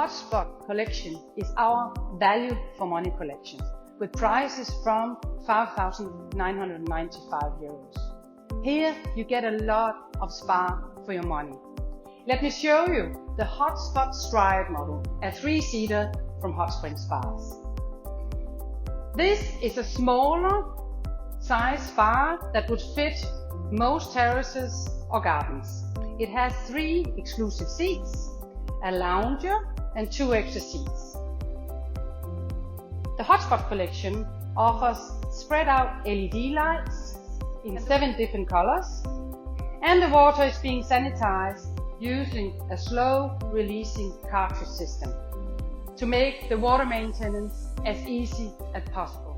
Hot Spot collection is our value for money collection with prices from 5,995 euros. Here you get a lot of spa for your money. Let me show you the Hot Spot Stride model, a 3-seater from HotSpring Spas. This is a smaller size spa that would fit most terraces or gardens. It has 3 exclusive seats, a lounger and 2 extra seats. The Hot Spot collection offers spread out LED lights in 7 different colors, and the water is being sanitized using a slow releasing cartridge system to make the water maintenance as easy as possible.